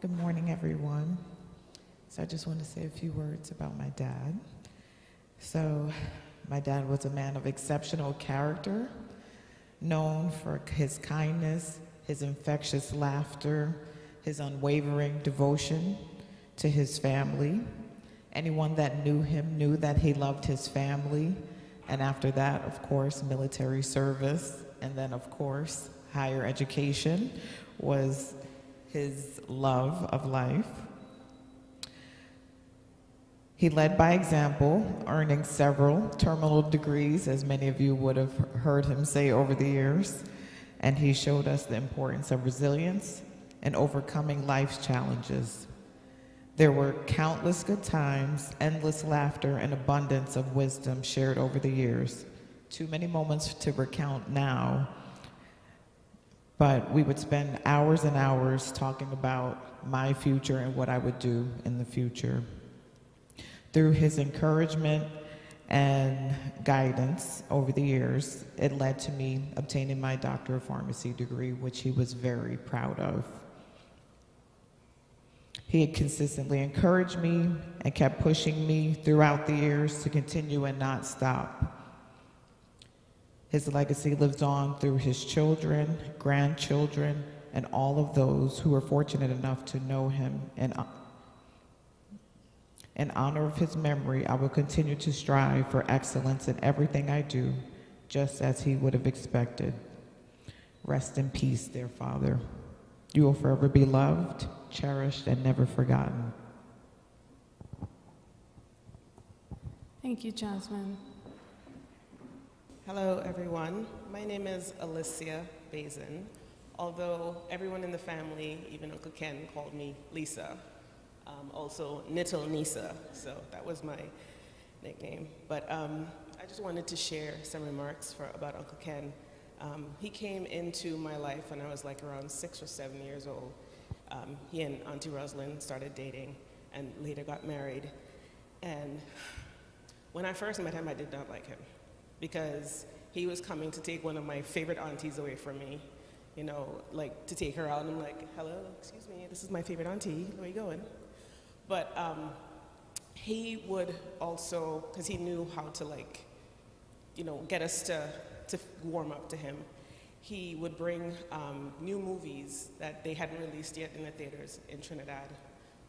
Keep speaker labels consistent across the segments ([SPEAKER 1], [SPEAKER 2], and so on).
[SPEAKER 1] Good morning, everyone. So I just want to say a few words about my dad. So my dad was a man of exceptional character, known for his kindness, his infectious laughter, his unwavering devotion to his family. Anyone that knew him knew that he loved his family. And after that, of course, military service. And then, of course, higher education was his love of life. He led by example, earning several terminal degrees, as many of you would have heard him say over the years. And he showed us the importance of resilience and overcoming life's challenges. There were countless good times, endless laughter, and abundance of wisdom shared over the years. Too many moments to recount now, but we would spend hours and hours talking about my future and what I would do in the future. Through his encouragement and guidance over the years, it led to me obtaining my Doctor of Pharmacy degree, which he was very proud of. He had consistently encouraged me and kept pushing me throughout the years to continue and not stop. His legacy lives on through his children, grandchildren, and all of those who were fortunate enough to know him. And in honor of his memory, I will continue to strive for excellence in everything I do, just as he would have expected. Rest in peace, dear Father. You will forever be loved, cherished, and never forgotten.
[SPEAKER 2] Thank you, Jasmine.
[SPEAKER 3] Hello, everyone. My name is Alicia Bazin, although everyone in the family, even Uncle Ken, called me Lisa. Also, Nittle Nisa, so that was my nickname. But I just wanted to share some remarks about Uncle Ken. He came into my life when I was like around 6 or 7 years old. He and Auntie Rosalind started dating and later got married. And when I first met him, I did not like him because he was coming to take one of my favorite aunties away from me, you know, like to take her out. And I'm like, hello, excuse me, this is my favorite auntie, where are you going? But he would also, because he knew how to like, you know, get us to warm up to him, he would bring new movies that they hadn't released yet in the theaters in Trinidad.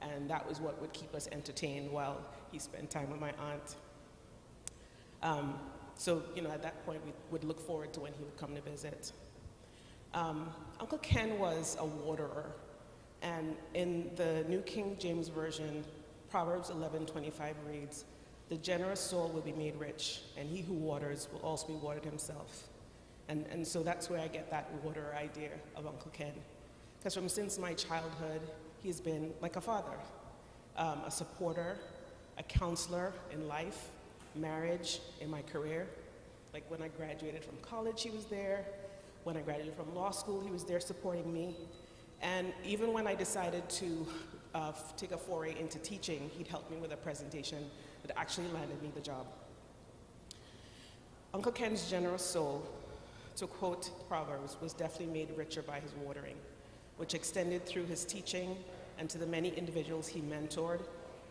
[SPEAKER 3] And that was what would keep us entertained while he spent time with my aunt. So, you know, at that point, we would look forward to when he would come to visit. Uncle Ken was a waterer. And in the New King James Version, Proverbs 11:25 reads, "The generous soul will be made rich, and he who waters will also be watered himself." And so that's where I get that water idea of Uncle Ken. Because since my childhood, he's been like a father, a supporter, a counselor in life, marriage, in my career. Like when I graduated from college, he was there. When I graduated from law school, he was there supporting me. And even when I decided to take a foray into teaching, he'd help me with a presentation that actually landed me the job. Uncle Ken's generous soul, to quote Proverbs, was definitely made richer by his watering, which extended through his teaching and to the many individuals he mentored,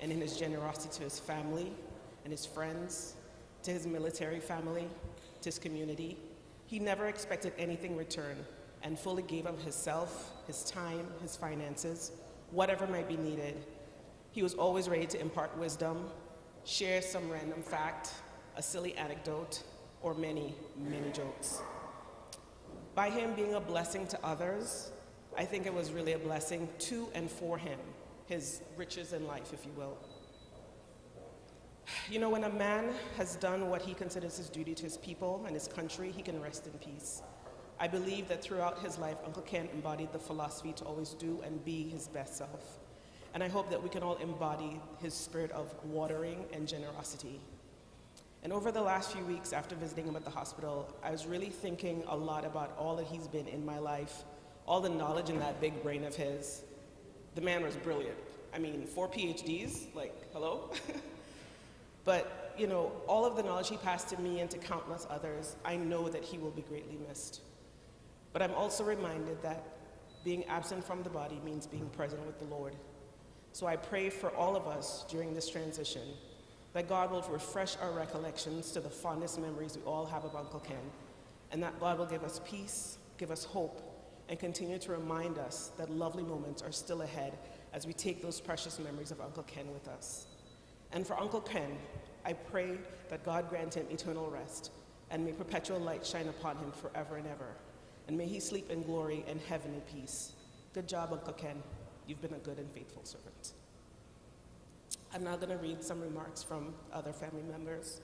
[SPEAKER 3] and in his generosity to his family and his friends, to his military family, to his community. He never expected anything in return and fully gave of himself, his time, his finances, whatever might be needed. He was always ready to impart wisdom, share some random fact, a silly anecdote, or many, many jokes. By him being a blessing to others, I think it was really a blessing to and for him, his riches in life, if you will. You know, when a man has done what he considers his duty to his people and his country, he can rest in peace. I believe that throughout his life, Uncle Ken embodied the philosophy to always do and be his best self. And I hope that we can all embody his spirit of watering and generosity. And over the last few weeks after visiting him at the hospital, I was really thinking a lot about all that he's been in my life, all the knowledge in that big brain of his. The man was brilliant. I mean, 4 PhDs, like, hello? But, you know, all of the knowledge he passed to me and to countless others, I know that he will be greatly missed. But I'm also reminded that Being absent from the body means being present with the Lord. So I pray for all of us during this transition that God will refresh our recollections to the fondest memories we all have of Uncle Ken, and that God will give us peace, give us hope, and continue to remind us that lovely moments are still ahead as we take those precious memories of Uncle Ken with us. And for Uncle Ken, I pray that God grant him eternal rest, and may perpetual light shine upon him forever and ever. And may he sleep in glory and heaven in peace. Good job, Uncle Ken. You've been a good and faithful servant. I'm now going to read some remarks from other family members.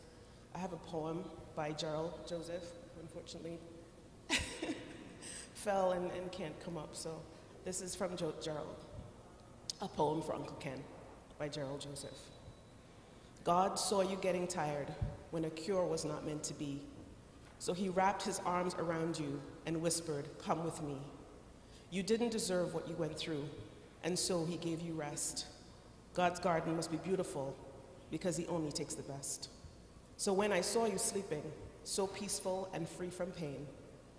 [SPEAKER 3] I have a poem by Gerald Joseph, who unfortunately fell and can't come up. So this is from Gerald, a poem for Uncle Ken by Gerald Joseph. God saw you getting tired when a cure was not meant to be. So he wrapped his arms around you and whispered, "Come with me." You didn't deserve what you went through, and so he gave you rest. God's garden must be beautiful because he only takes the best. So when I saw you sleeping, so peaceful and free from pain,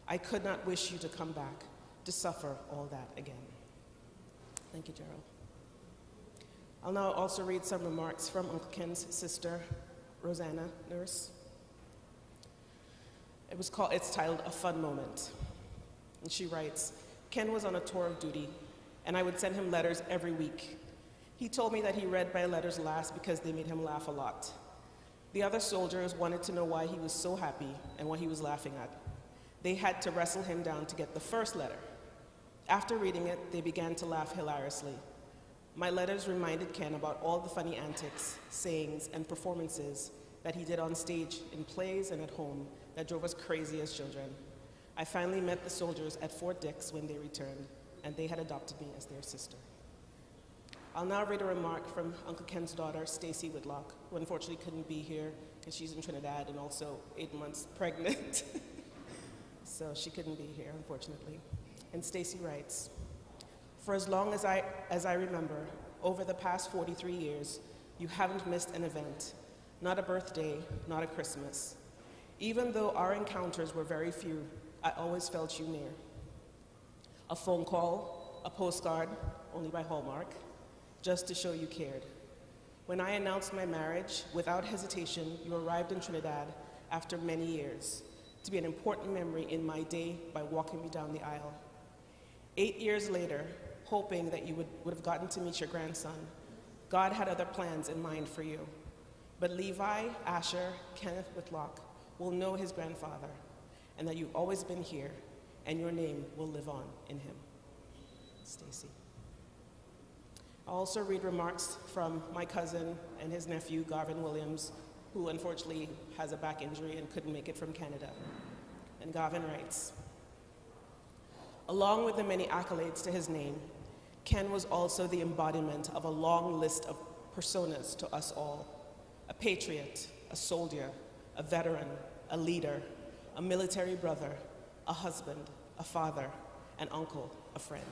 [SPEAKER 3] I could not wish you to come back to suffer all that again. Thank you, Gerald. I'll now also read some remarks from Uncle Ken's sister, Rosanna Nurse. It's titled A Fun Moment. And she writes, Ken was on a tour of duty, and I would send him letters every week. He told me that he read my letters last because they made him laugh a lot. The other soldiers wanted to know why he was so happy and what he was laughing at. They had to wrestle him down to get the first letter. After reading it, they began to laugh hilariously. My letters reminded Ken about all the funny antics, sayings, and performances that he did on stage, in plays, and at home that drove us crazy as children. I finally met the soldiers at Fort Dix when they returned, and they had adopted me as their sister. I'll now read a remark from Uncle Ken's daughter, Stacy Whitlock, who unfortunately couldn't be here because she's in Trinidad and also 8 months pregnant. So she couldn't be here, unfortunately. And Stacy writes, for as long as I remember, over the past 43 years, you haven't missed an event, not a birthday, not a Christmas. Even though our encounters were very few, I always felt you near. A phone call, a postcard, only by Hallmark, just to show you cared. When I announced my marriage, without hesitation, you arrived in Trinidad after many years to be an important memory in my day by walking me down the aisle. 8 years later, hoping that you would have gotten to meet your grandson, God had other plans in mind for you. But Levi, Asher, Kenneth Whitlock will know his grandfather, and that you've always been here, and your name will live on in him. Stacy. I'll also read remarks from my cousin and his nephew, Garvin Williams, who unfortunately has a back injury and couldn't make it from Canada. And Garvin writes, along with the many accolades to his name, Ken was also the embodiment of a long list of personas to us all. A patriot, a soldier, a veteran, a leader, a military brother, a husband, a father, an uncle, a friend.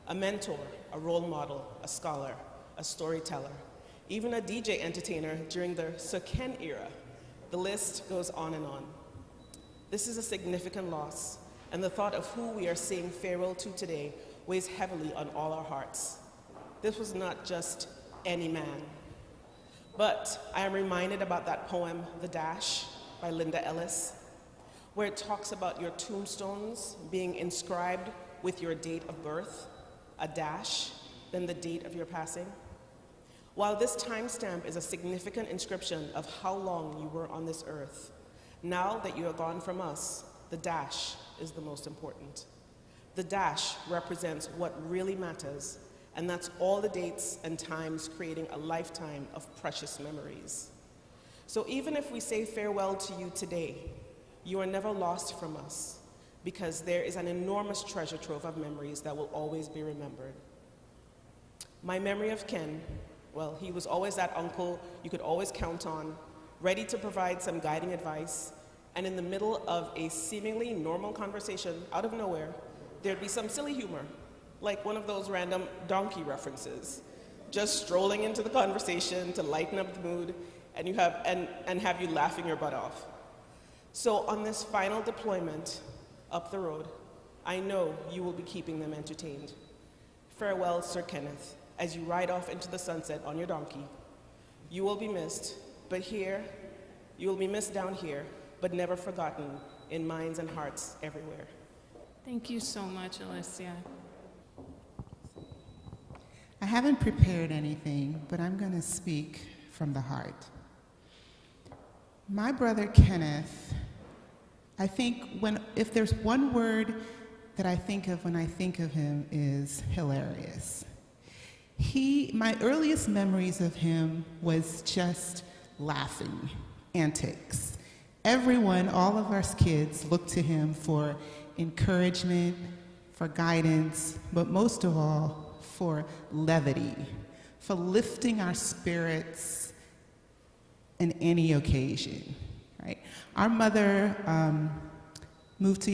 [SPEAKER 3] A mentor, a role model, a scholar, a storyteller, even a DJ entertainer during the Sir Ken era. The list goes on and on. This is a significant loss, and the thought of who we are saying farewell to today weighs heavily on all our hearts. This was not just any man. But I am reminded about that poem, The Dash, by Linda Ellis, where it talks about your tombstones being inscribed with your date of birth, a dash, then the date of your passing. While this timestamp is a significant inscription of how long you were on this earth, now that you are gone from us, the dash is the most important. The dash represents what really matters, and that's all the dates and times creating a lifetime of precious memories. So even if we say farewell to you today, you are never lost from us, because there is an enormous treasure trove of memories that will always be remembered. My memory of Ken, well, he was always that uncle you could always count on, ready to provide some guiding advice, and in the middle of a seemingly normal conversation, out of nowhere, there'd be some silly humor, like one of those random donkey references, just strolling into the conversation to lighten up the mood and have you laughing your butt off. So on this final deployment up the road, I know you will be keeping them entertained. Farewell, Sir Kenneth, as you ride off into the sunset on your donkey. You will be missed, you will be missed down here, but never forgotten in minds and hearts everywhere.
[SPEAKER 2] Thank you so much, Alicia.
[SPEAKER 4] I haven't prepared anything, but I'm going to speak from the heart. My brother Kenneth, I think if there's one word that I think of when I think of him is hilarious. My earliest memories of him was just laughing, antics. Everyone, all of us kids, looked to him for encouragement, for guidance, but most of all, for levity, for lifting our spirits in any occasion, right? Our mother went to the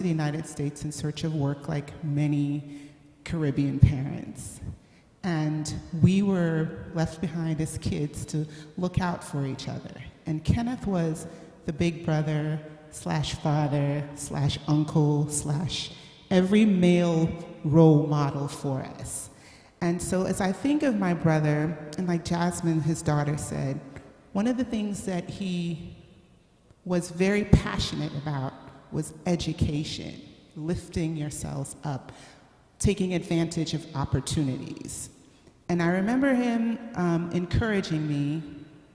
[SPEAKER 4] United States in search of work like many Caribbean parents. And we were left behind as kids to look out for each other. And Kenneth was the big brother / father / uncle / every male role model for us. And so as I think of my brother, and like Jasmine, his daughter, said, one of the things that he was very passionate about was education, lifting yourselves up, taking advantage of opportunities. And I remember him encouraging me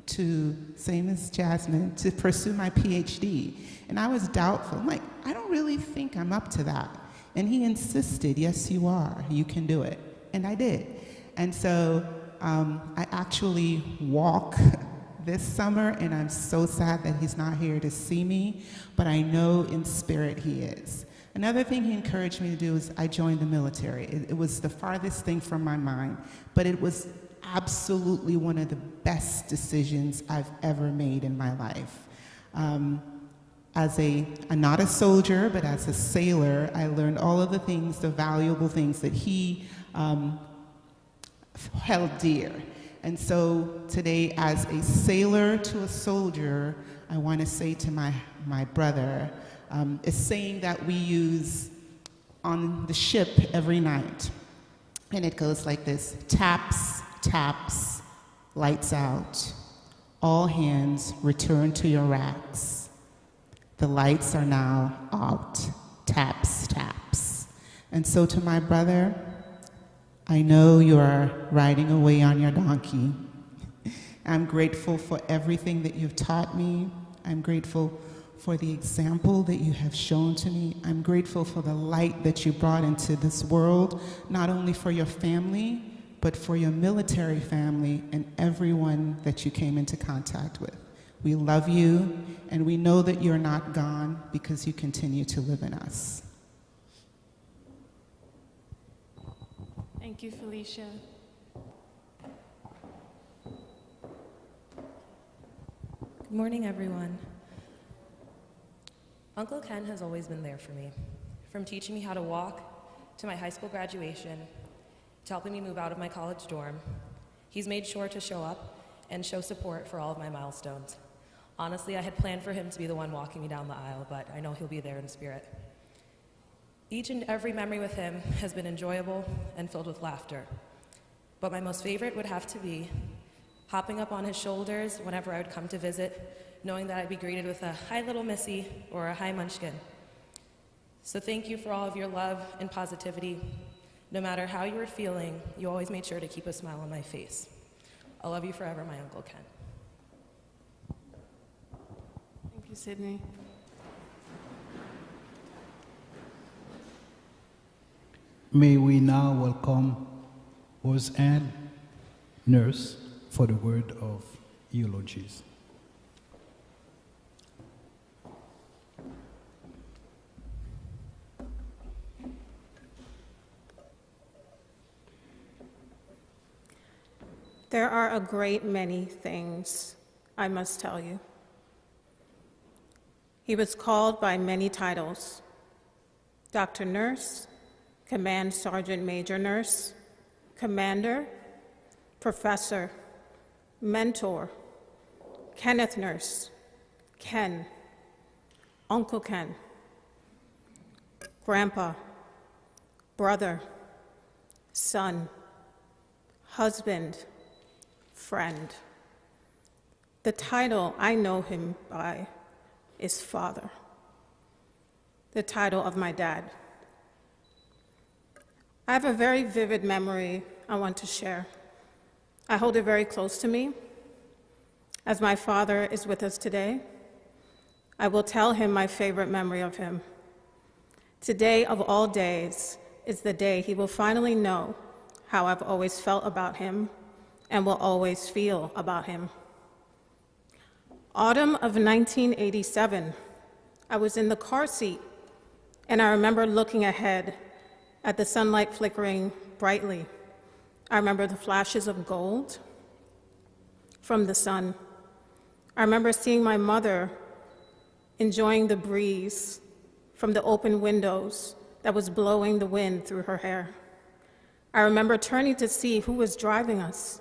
[SPEAKER 4] to, same as Jasmine, to pursue my Ph.D. And I was doubtful. I'm like, I don't really think I'm up to that. And he insisted, yes, you are. You can do it. And I did. And so I actually walk this summer, and I'm so sad that he's not here to see me, but I know in spirit he is. Another thing he encouraged me to do is I joined the military. It was the farthest thing from my mind, but it was absolutely one of the best decisions I've ever made in my life. I'm not a soldier, but as a sailor, I learned all of the things, the valuable things that he held dear. And so today, as a sailor to a soldier, I want to say to my brother, a saying that we use on the ship every night. And it goes like this: taps, taps, lights out. All hands return to your racks. The lights are now out. Taps, taps. And so to my brother, I know you are riding away on your donkey. I'm grateful for everything that you've taught me. I'm grateful for the example that you have shown to me. I'm grateful for the light that you brought into this world, not only for your family, but for your military family and everyone that you came into contact with. We love you, and we know that you're not gone because you continue to live in us.
[SPEAKER 2] Thank you, Felicia.
[SPEAKER 5] Good morning, everyone. Uncle Ken has always been there for me, from teaching me how to walk to my high school graduation, to helping me move out of my college dorm. He's made sure to show up and show support for all of my milestones. Honestly, I had planned for him to be the one walking me down the aisle, but I know he'll be there in spirit. Each and every memory with him has been enjoyable and filled with laughter. But my most favorite would have to be hopping up on his shoulders whenever I would come to visit, knowing that I'd be greeted with a "Hi, little missy," or a "Hi, munchkin." So thank you for all of your love and positivity. No matter how you were feeling, you always made sure to keep a smile on my face. I love you forever, my Uncle Ken.
[SPEAKER 2] Thank you, Sydney.
[SPEAKER 6] May we now welcome Roseanne Nurse for the word of eulogies.
[SPEAKER 7] There are a great many things I must tell you. He was called by many titles: Dr. Nurse, Command Sergeant Major Nurse, Commander, Professor, Mentor, Kenneth Nurse, Ken, Uncle Ken. grandpa, brother, son, husband, friend. The title I know him by is Father, the title of my dad. I have a very vivid memory I want to share. I hold it very close to me. As my father is with us today, I will tell him my favorite memory of him. Today of all days is the day he will finally know how I've always felt about him and will always feel about him. Autumn of 1987, I was in the car seat, and I remember looking ahead at the sunlight flickering brightly. I remember the flashes of gold from the sun. I remember seeing my mother enjoying the breeze from the open windows that was blowing the wind through her hair. I remember turning to see who was driving us,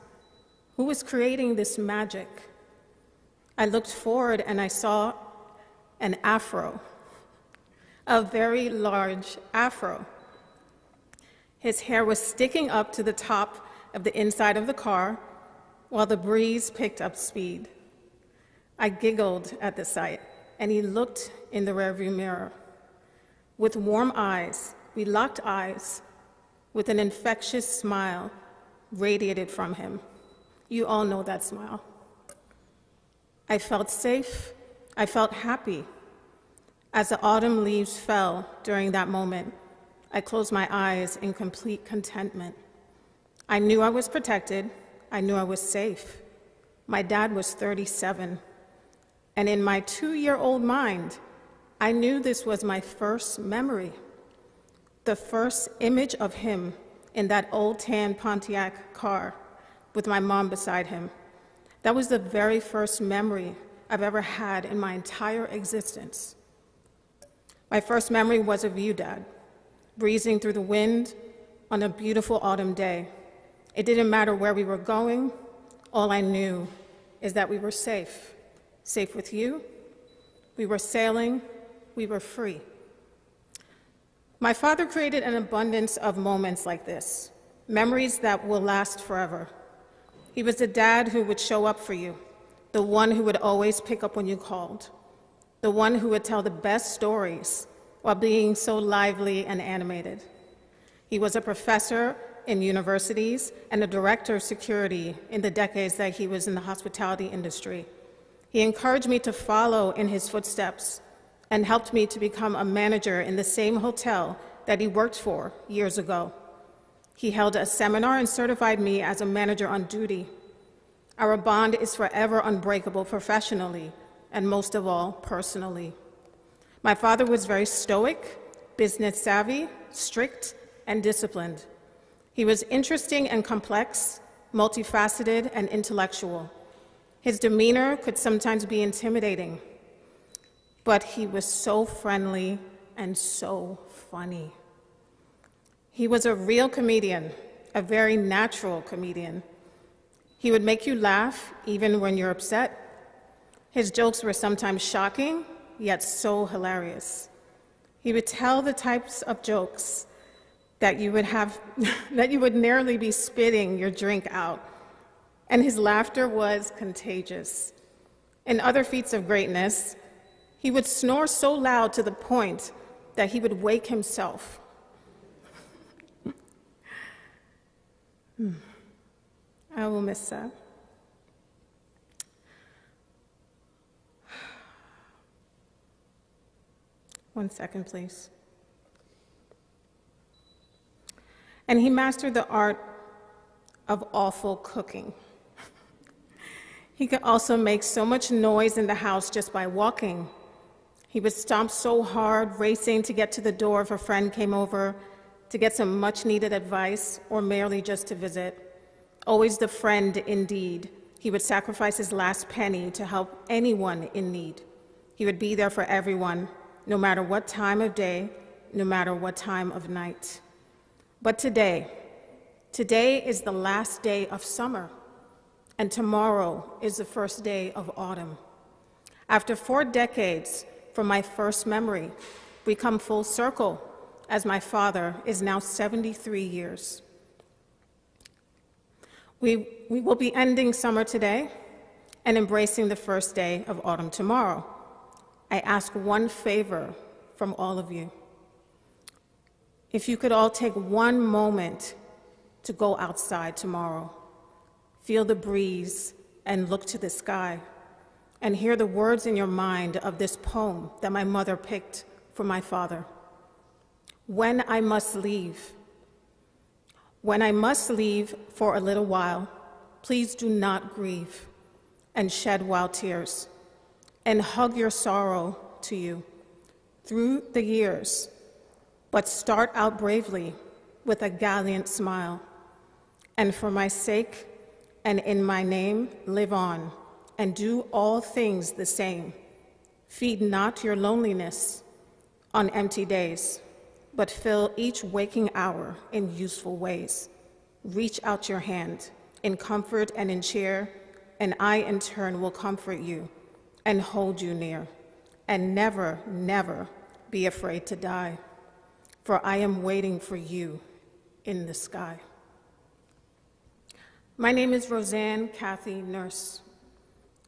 [SPEAKER 7] who was creating this magic. I looked forward and I saw an afro, a very large afro. His hair was sticking up to the top of the inside of the car while the breeze picked up speed. I giggled at the sight, and he looked in the rearview mirror. With warm eyes, we locked eyes with an infectious smile radiated from him. You all know that smile. I felt safe. I felt happy. As the autumn leaves fell during that moment, I closed my eyes in complete contentment. I knew I was protected. I knew I was safe. My dad was 37, and in my 2-year-old mind, I knew this was my first memory, the first image of him in that old tan Pontiac car with my mom beside him. That was the very first memory I've ever had in my entire existence. My first memory was of you, Dad, breezing through the wind on a beautiful autumn day. It didn't matter where we were going. All I knew is that we were safe. Safe with you. We were sailing. We were free. My father created an abundance of moments like this, memories that will last forever. He was the dad who would show up for you, the one who would always pick up when you called, the one who would tell the best stories while being so lively and animated. He was a professor in universities and a director of security in the decades that he was in the hospitality industry. He encouraged me to follow in his footsteps and helped me to become a manager in the same hotel that he worked for years ago. He held a seminar and certified me as a manager on duty. Our bond is forever unbreakable professionally and most of all, personally. My father was very stoic, business savvy, strict, and disciplined. He was interesting and complex, multifaceted and intellectual. His demeanor could sometimes be intimidating, but he was so friendly and so funny. He was a real comedian, a very natural comedian. He would make you laugh even when you're upset. His jokes were sometimes shocking, yet so hilarious. He would tell the types of jokes that you would nearly be spitting your drink out, and his laughter was contagious. In other feats of greatness, he would snore so loud to the point that he would wake himself. I will miss that. One second, please. And he mastered the art of awful cooking. He could also make so much noise in the house just by walking. He would stomp so hard, racing to get to the door if a friend came over to get some much-needed advice or merely just to visit. Always the friend indeed. He would sacrifice his last penny to help anyone in need. He would be there for everyone, no matter what time of day, no matter what time of night. But today is the last day of summer, and tomorrow is the first day of autumn. After 4 decades from my first memory, we come full circle as my father is now 73 years. We will be ending summer today and embracing the first day of autumn tomorrow. I ask one favor from all of you. If you could all take one moment to go outside tomorrow, feel the breeze and look to the sky, and hear the words in your mind of this poem that my mother picked for my father. When I must leave for a little while, please do not grieve and shed wild tears, and hug your sorrow to you through the years, but start out bravely with a gallant smile, and for my sake and in my name live on, and do all things the same. Feed not your loneliness on empty days, but fill each waking hour in useful ways. Reach out your hand in comfort and in cheer, and I in turn will comfort you and hold you near. And never, never be afraid to die, for I am waiting for you in the sky. My name is Roseanne Kathy Nurse,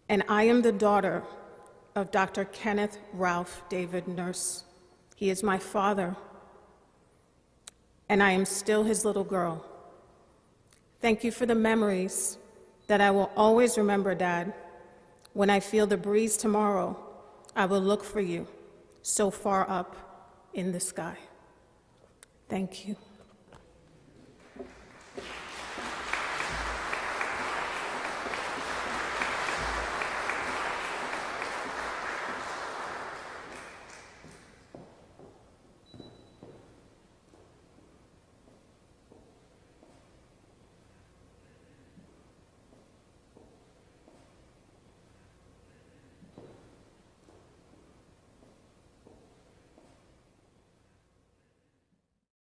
[SPEAKER 7] and I am the daughter of Dr. Kenneth Ralph David Nurse. He is my father, and I am still his little girl. Thank you for the memories that I will always remember, Dad. When I feel the breeze tomorrow, I will look for you so far up in the sky. Thank you.